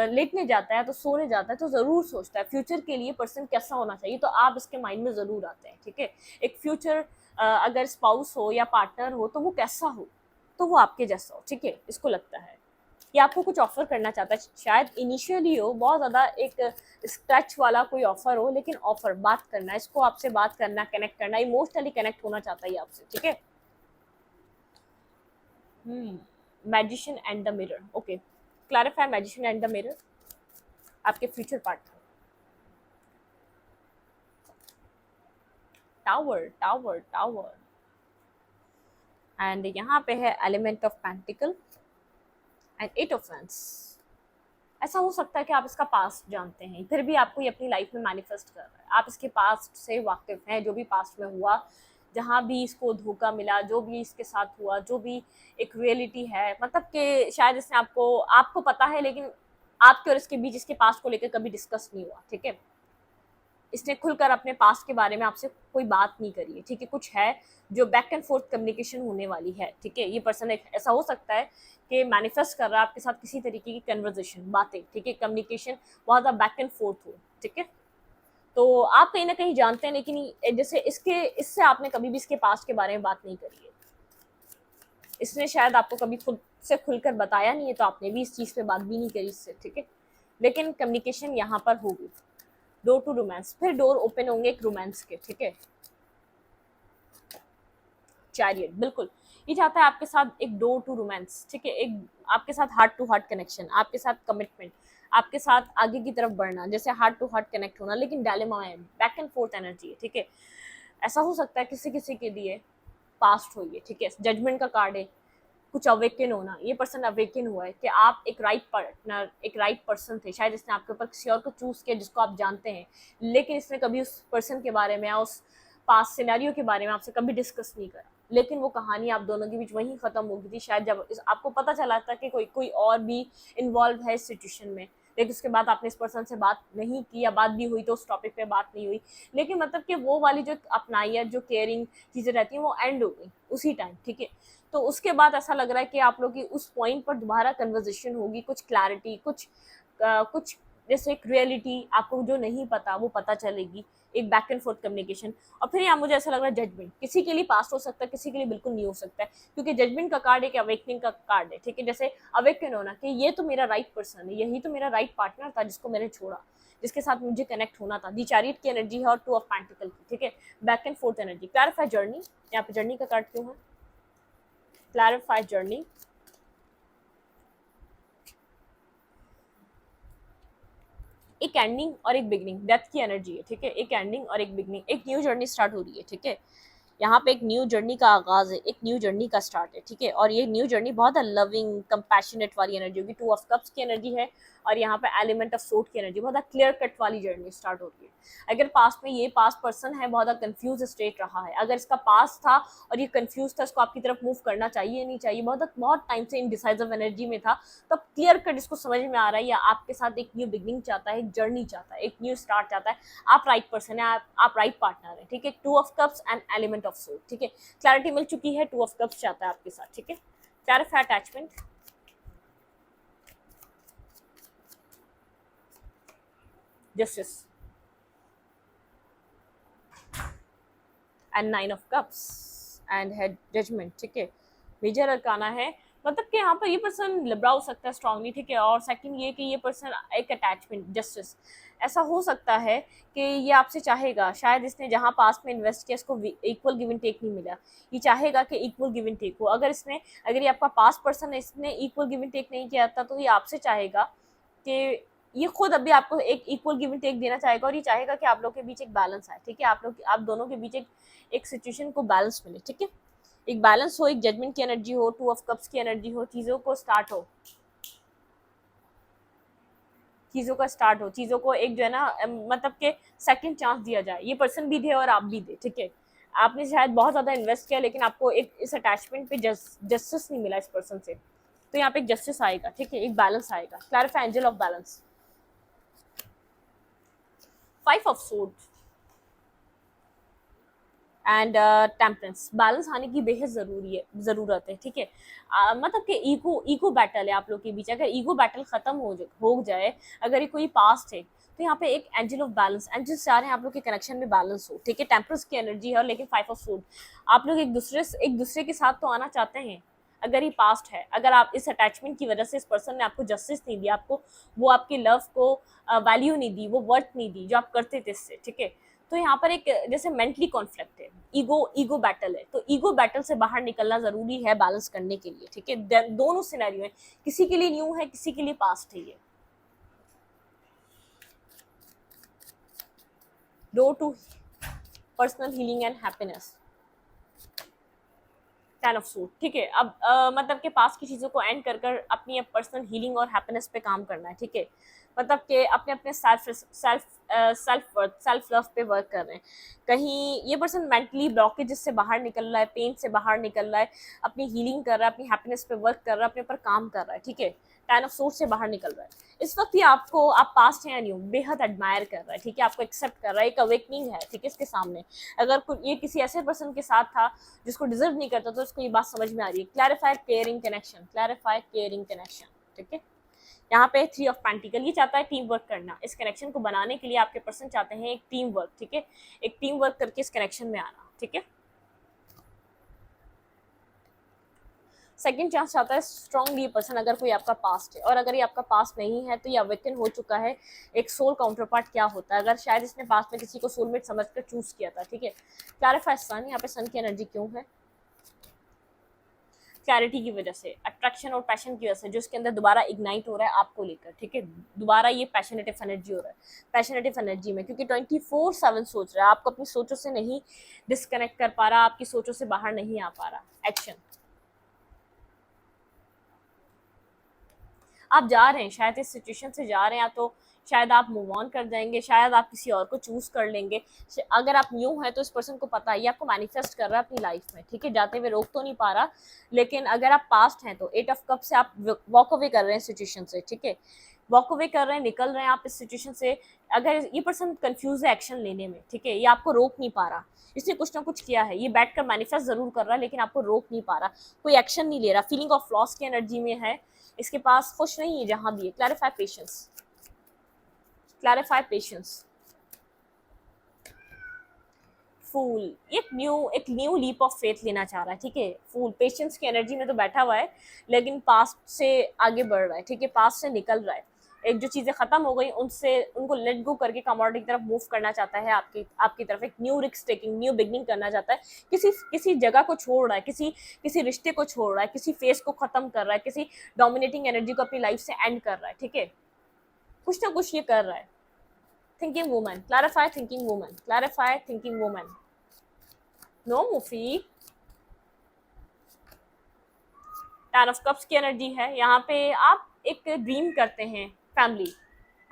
A: लेटने जाता है, तो सोने जाता है, तो ज़रूर सोचता है फ्यूचर के लिए पर्सन कैसा होना चाहिए, तो आप इसके माइंड में ज़रूर आते हैं, ठीक है। एक फ्यूचर अगर स्पाउस हो या पार्टनर हो, तो वो कैसा हो, तो वो आपके जैसा हो, ठीक है, इसको लगता है। ये आपको कुछ ऑफर करना चाहता है, शायद इनिशियली हो बहुत ज़्यादा एक स्क्रैच वाला कोई ऑफर हो, लेकिन ऑफर बात करना, इसको आपसे बात करना, कनेक्ट करना, इमोशनली कनेक्ट होना चाहता है आपसे, ठीक है। Magician and the mirror, okay, clarify magician and the mirror, आपके future partner. Tower tower tower, and यहाँ पे है element of pentacle and eight of wands. ऐसा हो सकता है कि आप इसका पास्ट जानते हैं, फिर भी आपको ये अपनी लाइफ में मैनिफेस्ट कर रहा है। आप इसके पास्ट से वाकिफ हैं, जो भी पास्ट में हुआ, जहाँ भी इसको धोखा मिला, जो भी इसके साथ हुआ, जो भी एक रियलिटी है, मतलब कि शायद इसने आपको पता है, लेकिन आपके और इसके बीच इसके पास्ट को लेकर कभी डिस्कस नहीं हुआ, ठीक है। इसने खुलकर अपने पास्ट के बारे में आपसे कोई बात नहीं करी है, ठीक है। कुछ है जो बैक एंड फोर्थ कम्युनिकेशन होने वाली है, ठीक है। ये पर्सन एक ऐसा हो सकता है कि मैनिफेस्ट कर रहा है आपके साथ किसी तरीके की कन्वर्जेशन, बातें, ठीक है, कम्युनिकेशन बहुत ज़्यादा बैक एंड फोर्थ हो, ठीक है। तो आप कहीं ना कहीं जानते हैं, लेकिन जैसे इससे आपने कभी भी इसके पास्ट के बारे में बात नहीं करी है। इसने शायद आपको कभी खुद से खुलकर बताया नहीं है, तो आपने भी इस चीज़ पे बात भी नहीं करी इससे, ठीक है। लेकिन कम्युनिकेशन यहाँ पर होगी। डोर टू रोमांस, फिर डोर ओपन होंगे एक रोमांस के, ठीक है। चैरियट, बिल्कुल, ये चाहता है आपके साथ एक डोर टू रोमांस, ठीक है। एक आपके साथ हार्ट टू हार्ट कनेक्शन, आपके साथ कमिटमेंट, आपके साथ आगे की तरफ बढ़ना, जैसे हार्ट टू हार्ट कनेक्ट होना, लेकिन डायलेमा है, बैक एंड फोर्थ एनर्जी है, ठीक है। ऐसा हो सकता है किसी किसी के लिए पास्ट हो ये, ठीक है। जजमेंट का कार्ड है, कुछ अवेकन होना, ये पर्सन अवेकन हुआ है कि आप एक राइट पार्टनर, एक राइट पर्सन थे। शायद इसने आपके ऊपर किसी और को चूज किया जिसको आप जानते हैं, लेकिन इसने कभी उस पर्सन के बारे में या उस पास्ट सिनेरियो के बारे में आपसे कभी डिस्कस नहीं करा। लेकिन वो कहानी आप दोनों के बीच वहीं खत्म हो गई थी, शायद जब आपको पता चला था कि कोई और भी इन्वॉल्व है इस सिचुएशन में। लेकिन उसके बाद आपने इस पर्सन से बात नहीं की, या बात भी हुई तो उस टॉपिक पे बात नहीं हुई। लेकिन मतलब कि वो वाली जो अपनाइयत, जो केयरिंग चीज़ें रहती हैं, वो एंड हो गई उसी टाइम, ठीक है। तो उसके बाद ऐसा लग रहा है कि आप लोग की उस पॉइंट पर दोबारा कन्वर्जेशन होगी, कुछ क्लैरिटी, कुछ जैसे एक रियलिटी, आपको जो नहीं पता वो पता चलेगी, एक बैक एंड फोर्थ कम्युनिकेशन। और फिर यहाँ मुझे ऐसा लग रहा है जजमेंट, किसी के लिए पास्ट हो सकता है, किसी के लिए बिल्कुल नहीं हो सकता है, क्योंकि जजमेंट का कार्ड एक अवेकनिंग का कार्ड है, ठीक है। जैसे अवेकन होना कि ये तो मेरा राइट पर्सन है, यही तो मेरा राइट पार्टनर था जिसको मैंने छोड़ा, जिसके साथ मुझे कनेक्ट होना था। दी चैरियट की एनर्जी है और टू ऑफ पेंटिकल की, ठीक है, back and fourth energy. Clarify journey, यहाँ पे जर्नी का कार्ड क्यों है? क्लैरिफाई जर्नी, एक एंडिंग और एक बिगनिंग, डेथ की एनर्जी है, ठीक है, एक एंडिंग और एक बिगनिंग, एक न्यू जर्नी स्टार्ट हो रही है, ठीक है। यहाँ पे एक न्यू जर्नी का आगाज है, एक न्यू जर्नी का स्टार्ट है, ठीक है। और ये न्यू जर्नी बहुत लविंग कंपैशनेट वाली एनर्जी होगी, टू ऑफ कप्स की एनर्जी है, और यहाँ पे एलिमेंट ऑफ सोट की एनर्जी, बहुत क्लियर कट वाली जर्नी स्टार्ट होती है। अगर पास्ट में ये पास्ट पर्सन है बहुत कंफ्यूज स्टेट रहा है, अगर इसका पास्ट था और ये कंफ्यूज था, इसको आपकी तरफ मूव करना चाहिए नहीं चाहिए, बहुत टाइम से इनडिसाइसिव एनर्जी में था, तो क्लियर कट इसको समझ में आ रहा है, या आपके साथ एक न्यू बिगनिंग चाहता है, एक जर्नी चाहता है, एक न्यू स्टार्ट चाहता है। आप राइट पर्सन है, आप राइट पार्टनर है, ठीक है। Two of cups and element of soul, ठीक है। क्लैरिटी मिल चुकी है, टू ऑफ कप्स चाहता है आपके साथ, ठीक है। Clarify attachment, justice and nine of cups and head judgement, ठीक है। मेजर अरकाना है, मतलब कि यहाँ पर ये पर्सन लिब्रा हो सकता है स्ट्रांगली, ठीक है। और सेकंड ये कि ये पर्सन एक अटैचमेंट, जस्टिस, ऐसा हो सकता है कि ये आपसे चाहेगा, शायद इसने जहाँ पास में इन्वेस्ट किया इसको इक्वल गिव एंड टेक नहीं मिला, ये चाहेगा कि इक्वल गिव एंड टेक हो। अगर ये आपका पास पर्सन है, इसने इक्वल गिव एंड टेक नहीं किया था, तो ये आपसे चाहेगा कि ये खुद अभी आपको एक इक्वल गिव एंड टेक देना चाहेगा, और ये चाहेगा कि आप लोग के बीच एक बैलेंस आए, ठीक है। आप दोनों के बीच एक सिचुएशन को बैलेंस मिले, ठीक है, एक बैलेंस हो, एक जजमेंट की एनर्जी हो, टू ऑफ कप्स की एनर्जी हो, चीज़ों को स्टार्ट हो, चीज़ों को एक जो है ना मतलब के सेकंड चांस दिया जाए, ये पर्सन भी दे और आप भी दे, ठीक है। आपने शायद बहुत ज़्यादा इन्वेस्ट किया, लेकिन आपको एक इस अटैचमेंट पे जस्टिस नहीं मिला इस पर्सन से, तो यहाँ पे एक जस्टिस आएगा, ठीक है, एक बैलेंस आएगा। Clarify angel of balance, five of sword and temperance, balance आने की बेहद ज़रूरत है, ठीक है। मतलब कि ईगो बैटल है आप लोग के बीच, अगर ईगो बैटल खत्म हो जाए, अगर ये कोई पास्ट है, तो यहाँ पे एक एंजल ऑफ बैलेंस, एंजल्स चाह रहे हैं आप लोग के कनेक्शन में बैलेंस हो, ठीक है। टेम्परेंस की एनर्जी है, लेकिन फाइव ऑफ सोर्ड, आप लोग एक दूसरे के साथ तो आना चाहते हैं, अगर ये पास्ट है, अगर आप इस अटैचमेंट की वजह से इस पर्सन ने आपको जस्टिस नहीं दिया, आपको वो आपके लव को वैल्यू नहीं दी, वो वर्थ नहीं दी जो आप करते थे इससे, ठीक है। तो यहाँ पर एक जैसे मेंटली कॉन्फ्लिक्ट है, ईगो बैटल है, तो ईगो बैटल से बाहर निकलना जरूरी है बैलेंस करने के लिए, ठीक है। दोनों सिनेरियो है, किसी के लिए न्यू है, किसी के लिए पास्ट है ये। Door to personal healing and happiness, ten of suit, ठीक है। अब मतलब के पास की चीज़ों को एंड कर अपनी पर्सनल हीलिंग और हैप्पीनेस पे काम करना है, ठीक है। मतलब कि अपने अपने सेल्फ लव पे वर्क कर रहे हैं। कहीं ये पर्सन मेंटली ब्लॉकेज से बाहर निकल रहा है, पेन से बाहर निकल रहा है, अपनी हीलिंग कर रहा है, अपनी हैप्पीनेस पे वर्क कर रहा है, अपने ऊपर काम कर रहा है, ठीक है। टेन ऑफ सोर्स से बाहर निकल रहा है इस वक्त। ये आपको, आप पास्ट है या न्यू, बेहद एडमायर कर रहा है, ठीक है, आपको एक्सेप्ट कर रहा है, एक अवेकनिंग है, ठीक है, इसके सामने। अगर ये किसी ऐसे पर्सन के साथ था जिसको डिजर्व नहीं करता, तो उसको ये बात समझ में आ रही है। Clarify caring connection, clarify caring connection, ठीक है। यहाँ पे थ्री ऑफ पेंटिकल, ये चाहता है टीम वर्क करना, इस कनेक्शन को बनाने के लिए आपके पर्सन चाहते हैं एक टीम वर्क, ठीक है, एक टीम वर्क करके इस कनेक्शन में आना, ठीक है। सेकंड चांस चाहता है स्ट्रॉन्गली पर्सन, अगर कोई आपका पास्ट है, और अगर ये आपका पास्ट नहीं है तो ये अवेकन हो चुका है। एक सोल काउंटर पार्ट क्या होता है, अगर शायद इसने पास्ट में किसी को सोलमेट समझकर चूज किया था, ठीक है। क्लैरिफाई सन, यहाँ पे सन की एनर्जी क्यों है? क्लैरिटी की वजह से, अट्रैक्शन और पैशन की वजह से, जो इसके अंदर दोबारा इग्नाइट हो रहा है आपको लेकर, ठीक है। दोबारा ये पैशनेटिव एनर्जी हो रहा है, पैशनेटिव एनर्जी में, क्योंकि 24/7 सोच रहा है, आपको अपनी सोचों से नहीं डिस्कनेक्ट कर पा रहा, आपकी सोचों से बाहर नहीं आ पा रहा। एक्शन, आप जा रहे हैं, शायद इस सिचुएशन से जा रहे हैं, या तो शायद आप मूव ऑन कर जाएंगे, शायद आप किसी और को चूज कर लेंगे। अगर आप न्यू है तो इस पर्सन को पता है ये आपको मैनिफेस्ट कर रहा है अपनी लाइफ में, ठीक है, जाते हुए रोक तो नहीं पा रहा। लेकिन अगर आप पास्ट हैं तो 8 ऑफ कप से आप वॉक अवे कर रहे हैं सिचुएशन से, ठीक है, वॉक अवे कर रहे हैं, निकल रहे हैं आप इस सिचुएशन से। अगर ये पर्सन कंफ्यूज है एक्शन लेने में, ठीक है, ये आपको रोक नहीं पा रहा, इसने कुछ ना कुछ किया है, ये बैठ कर मैनिफेस्ट जरूर कर रहा है, लेकिन आपको रोक नहीं पा रहा, कोई एक्शन नहीं ले रहा, फीलिंग ऑफ लॉस की एनर्जी में है, इसके पास खुश नहीं है जहां भी है। क्लैरिफाई पेशेंस, क्लैरिफाई पेशेंस, फूल, एक न्यू लीप ऑफ फेथ लेना चाह रहा है, ठीक है। फूल पेशेंस की एनर्जी में तो बैठा हुआ है, लेकिन पास्ट से आगे बढ़ रहा है, ठीक है, पास्ट से निकल रहा है। एक जो चीजें खत्म हो गई उनसे उनको लेट गो करके कमोडिटी की तरफ मूव करना चाहता है, आपकी तरफ एक new risk taking, new beginning करना चाहता है। किसी जगह को छोड़ रहा है, किसी रिश्ते को छोड़ रहा है, किसी फेस को खत्म कर रहा है, किसी डोमिनेटिंग एनर्जी को अपनी लाइफ से एंड कर रहा है, ठीक है। कुछ ना कुछ ये कर रहा है। Thinking woman, clarify thinking woman, clarify thinking woman. No movie, ten of cups की एनर्जी है यहाँ पे। आप एक ड्रीम करते हैं फैमिली,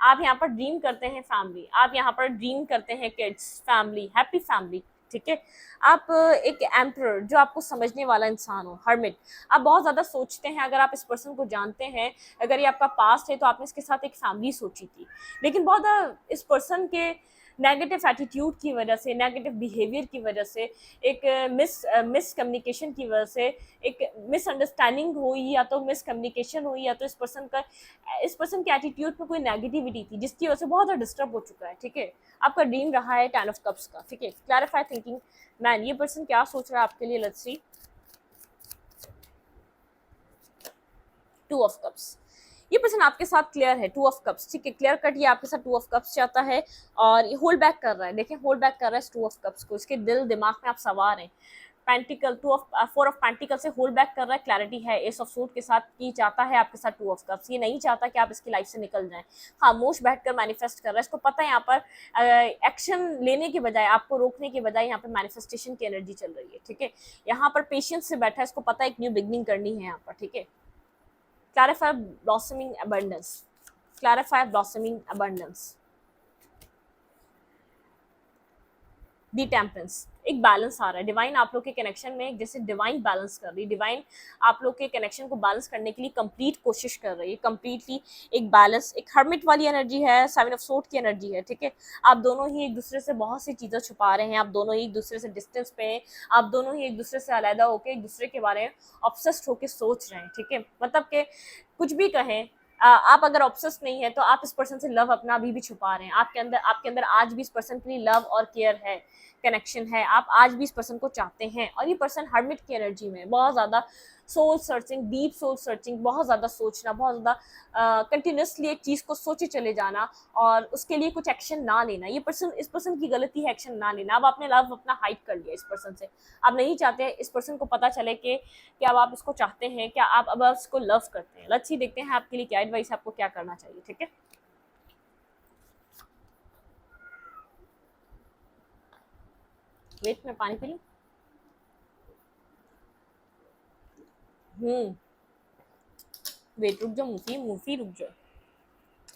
A: आप यहाँ पर ड्रीम करते हैं फैमिली, आप यहाँ पर ड्रीम करते हैं किड्स, फैमिली, हैप्पी फैमिली, ठीक है। आप एक एम्परर, जो आपको समझने वाला इंसान हो, हर्मिट। आप बहुत ज़्यादा सोचते हैं, अगर आप इस पर्सन को जानते हैं, अगर ये आपका पास्ट है तो आपने इसके साथ एक फैमिली सोची थी, लेकिन बहुत ज़्यादा इस पर्सन के नेगेटिव एटीट्यूड की वजह से, नेगेटिव बिहेवियर की वजह से, एक मिस कम्युनिकेशन की वजह से, एक मिसअंडरस्टैंडिंग हुई, या तो मिस कम्युनिकेशन हुई, या तो इस पर्सन के एटीट्यूड में कोई नेगेटिविटी थी जिसकी वजह से बहुत ज़्यादा डिस्टर्ब हो चुका है, ठीक है। आपका ड्रीम रहा है टेन ऑफ कप्स का, ठीक है। क्लैरिफाई थिंकिंग मैन, ये पर्सन क्या सोच रहा है आपके लिए, let's see. To of cups, ये पर्सन आपके साथ क्लियर है, टू ऑफ कप्स, ठीक है, क्लियर कट ये आपके साथ टू ऑफ कप्स चाहता है, और ये होल्ड बैक कर रहा है, देखिए होल्ड बैक कर रहा है टू ऑफ कप्स को, इसके दिल दिमाग में आप सवार हैं। पेंटिकल, फोर ऑफ पेंटिकल से होल्ड बैक कर रहा है, क्लैरिटी है एस ऑफ सूट के साथ की चाहता है आपके साथ टू ऑफ कप्स, ये नहीं चाहता कि आप इसकी लाइफ से निकल जाएं, खामोश बैठकर मैनिफेस्ट कर रहा है। इसको पता है यहाँ पर एक्शन लेने के बजाय, आपको रोकने के बजाय यहाँ पर मैनिफेस्टेशन की एनर्जी चल रही है, ठीक है। यहाँ पर पेशेंस से बैठा है, इसको पता है एक न्यू बिगनिंग करनी है यहाँ पर, ठीक है। Clarify blossoming abundance, clarify blossoming abundance। दी टेम्परेंस, एक बैलेंस आ रहा है डिवाइन आप लोग के कनेक्शन में, जैसे डिवाइन बैलेंस कर रही है, डिवाइन आप लोग के कनेक्शन को बैलेंस करने के लिए कंप्लीट कोशिश कर रही है, कंप्लीटली एक बैलेंस, एक हर्मिट वाली एनर्जी है, सेवन ऑफ सोर्ड की एनर्जी है, ठीक है। आप दोनों ही एक दूसरे से बहुत सी चीज़ें छुपा रहे हैं, आप दोनों ही एक दूसरे से डिस्टेंस पे हैं, आप दोनों ही एक दूसरे से अलग होकर एक दूसरे के बारे में ऑब्सेस्ड होकर सोच रहे हैं, ठीक है। मतलब कि कुछ भी कहें, आप अगर ऑब्सेस नहीं है तो आप इस पर्सन से लव अपना अभी भी छुपा रहे हैं, आपके अंदर आज भी इस पर्सन के लिए लव और केयर है, कनेक्शन है, आप आज भी इस पर्सन को चाहते हैं। और ये पर्सन हर्मिट की एनर्जी में बहुत ज़्यादा soul searching, deep soul searching, बहुत ज़्यादा सोचना, बहुत ज़्यादा कंटिन्यूसली एक चीज़ को सोचे चले जाना और उसके लिए कुछ एक्शन ना लेना, ये पर्सन, इस पर्सन की गलती है एक्शन ना लेना। अब आपने लव अपना हाइड कर लिया इस पर्सन से, आप नहीं चाहते इस पर्सन को पता चले कि अब आप इसको चाहते हैं, क्या आप अब इसको लव करते हैं। लेट्स सी, देखते हैं आपके लिए क्या एडवाइस, आपको क्या करना चाहिए, ठीक है। वेट, मैं पानी पी लूं। वेट, रुक जाओ मूफी रुक जाओ।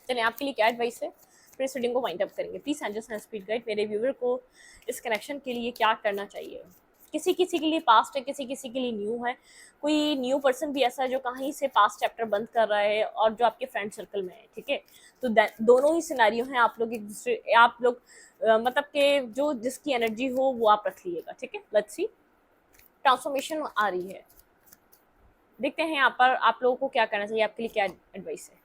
A: चलिए, आपके लिए क्या एडवाइस है, फिर इस रीडिंग को वाइंड अप करेंगे। Please angels and spirit guide मेरे व्यूअर को इस कनेक्शन के लिए क्या करना चाहिए। किसी किसी के लिए पास्ट है, किसी किसी के लिए न्यू है। कोई न्यू पर्सन भी ऐसा है जो कहीं से पास्ट चैप्टर बंद कर रहा है और जो आपके फ्रेंड सर्कल में है, ठीक है। तो दोनों ही सिनेरियो हैं, आप लोग एक दूसरे, आप लोग मतलब कि जो जिसकी एनर्जी हो वो आप रख लीजिएगा, ठीक है। लेट्स सी, ट्रांसफॉर्मेशन आ रही है, देखते हैं यहाँ पर आप लोगों को क्या करना चाहिए, आपके लिए क्या एडवाइस है।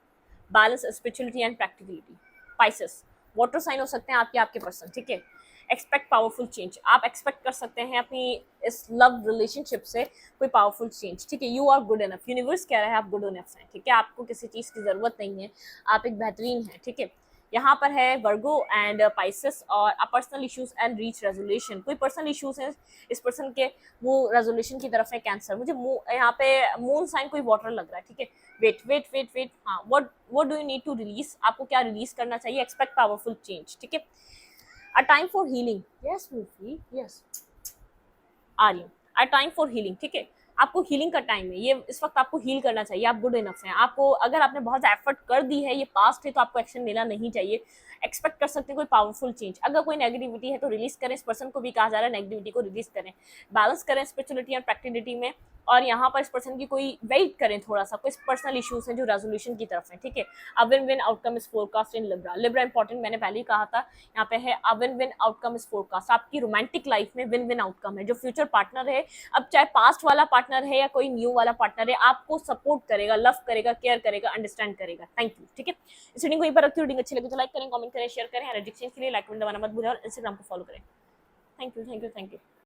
A: Balance, spirituality and practicality. Pisces, water sign हो सकते हैं आपके पर्सन, ठीक है। एक्सपेक्ट पावरफुल चेंज, आप एक्सपेक्ट कर सकते हैं अपनी इस लव रिलेशनशिप से कोई पावरफुल चेंज, ठीक है। You are good enough, universe कह रहा है आप गुड इनफ हैं, ठीक है। आपको किसी चीज़ की ज़रूरत नहीं है, आप एक बेहतरीन हैं, ठीक है। यहाँ पर है वर्गो एंड पाइसेस और personal issues and reach resolution. कोई पर्सनल इश्यूज हैं इस पर्सन के, वो रेजोल्यूशन की तरफ है। कैंसर, मुझे यहाँ पे मून साइन कोई वाटर लग रहा है, ठीक है। वेट, हाँ, what do you need to release, आपको क्या रिलीज करना चाहिए। एक्सपेक्ट पावरफुल चेंज, ठीक है। A time for healing, yes movie, yes आ रही हूँ। अ टाइम फॉर हीलिंग, ठीक है। आपको हीलिंग का टाइम है, ये इस वक्त आपको हील करना चाहिए, आप गुड इनफ हैं। आपको अगर आपने बहुत एफर्ट कर दी है, ये पास्ट है, तो आपको एक्शन लेना नहीं चाहिए। एक्सपेक्ट कर सकते हैं कोई पावरफुल चेंज। अगर कोई नेगेटिविटी है तो रिलीज करें, इस पर्सन को भी कहा जा रहा है नेगेटिविटी को रिलीज करें, बैलेंस करें स्पिरिचुअलिटी और प्रैक्टिकलिटी में, और यहाँ पर इस पर्सन की कोई वेट करें थोड़ा सा, कुछ पर्सनल इश्यूज हैं जो रेजोल्यूशन की तरफ है, ठीक है। A win win outcome is forecast in Libra. Libra important मैंने पहले ही कहा था, यहाँ पे है a win win outcome is forecast. आपकी रोमांटिक लाइफ में विन विन आउटकम है। जो फ्यूचर पार्टनर है, अब चाहे पास्ट वाला पार्टनर है या कोई न्यू वाला पार्टनर है, आपको सपोर्ट करेगा, लव करेगा, केयर करेगा, अंडरस्टैंड करेगा। थैंक यू, ठीक है। इस रीडिंग को यहीं पर रखती हूँ। रीडिंग अच्छी लगी तो लाइक करें, कमेंट करें, शेयर करें। एनर्जी एक्सचेंज के लिए लाइक बटन दबाना मत भूलें और इंस्टाग्राम को फॉलो करें। Thank you, thank you, thank you.